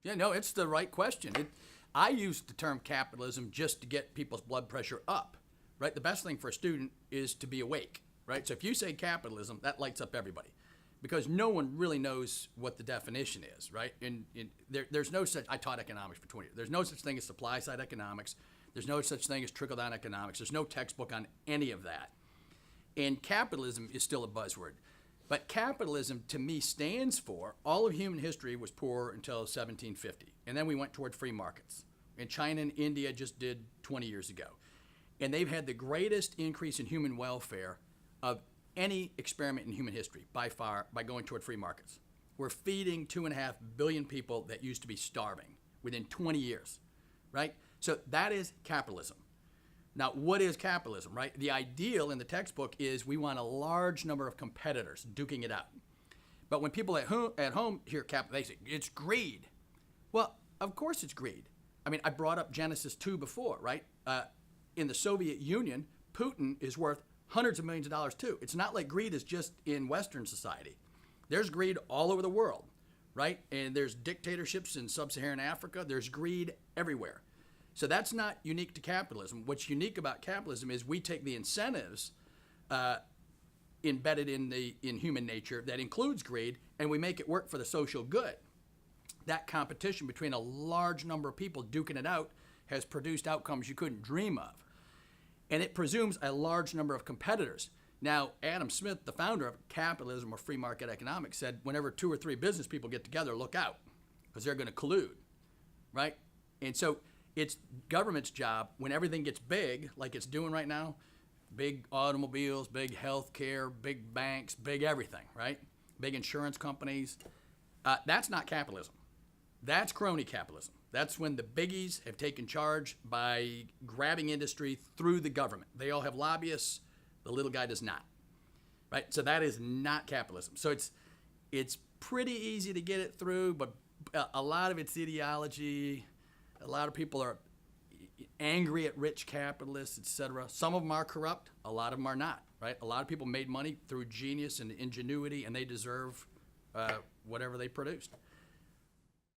Yeah, no, it's the right question. I use the term capitalism just to get people's blood pressure up, right? The best thing for a student is to be awake, right? So if you say capitalism, that lights up everybody because no one really knows what the definition is, right? There's no such, I taught economics for 20 years. There's no such thing as supply side economics. There's no such thing as trickle down economics. There's no textbook on any of that. And capitalism is still a buzzword. But capitalism, to me, stands for all of human history was poor until 1750. And then we went toward free markets. And China and India just did 20 years ago. And they've had the greatest increase in human welfare of any experiment in human history, by far, by going toward free markets. We're feeding 2.5 billion people that used to be starving within 20 years, right? So that is capitalism. Now, what is capitalism, right? The ideal in the textbook is we want a large number of competitors duking it out. But when people at home hear capitalism, they say, it's greed. Well, of course it's greed. I mean, I brought up Genesis 2 before, right? In the Soviet Union, Putin is worth hundreds of millions of dollars too. It's not like greed is just in Western society. There's greed all over the world, right? And there's dictatorships in sub-Saharan Africa. There's greed everywhere. So that's not unique to capitalism. What's unique about capitalism is we take the incentives embedded in human nature that includes greed, and we make it work for the social good. That competition between a large number of people duking it out has produced outcomes you couldn't dream of. And it presumes a large number of competitors. Now, Adam Smith, the founder of capitalism or free market economics, said whenever 2 or 3 business people get together, look out, because they're going to collude, right? And so it's government's job when everything gets big, like it's doing right now, big automobiles, big healthcare, big banks, big everything, right? Big insurance companies. That's not capitalism. That's crony capitalism. That's when the biggies have taken charge by grabbing industry through the government. They all have lobbyists. The little guy does not, right? So that is not capitalism. So it's pretty easy to get it through, but a lot of it's ideology. A lot of people are angry at rich capitalists, etc. Some of them are corrupt. A lot of them are not, right? A lot of people made money through genius and ingenuity, and they deserve whatever they produced.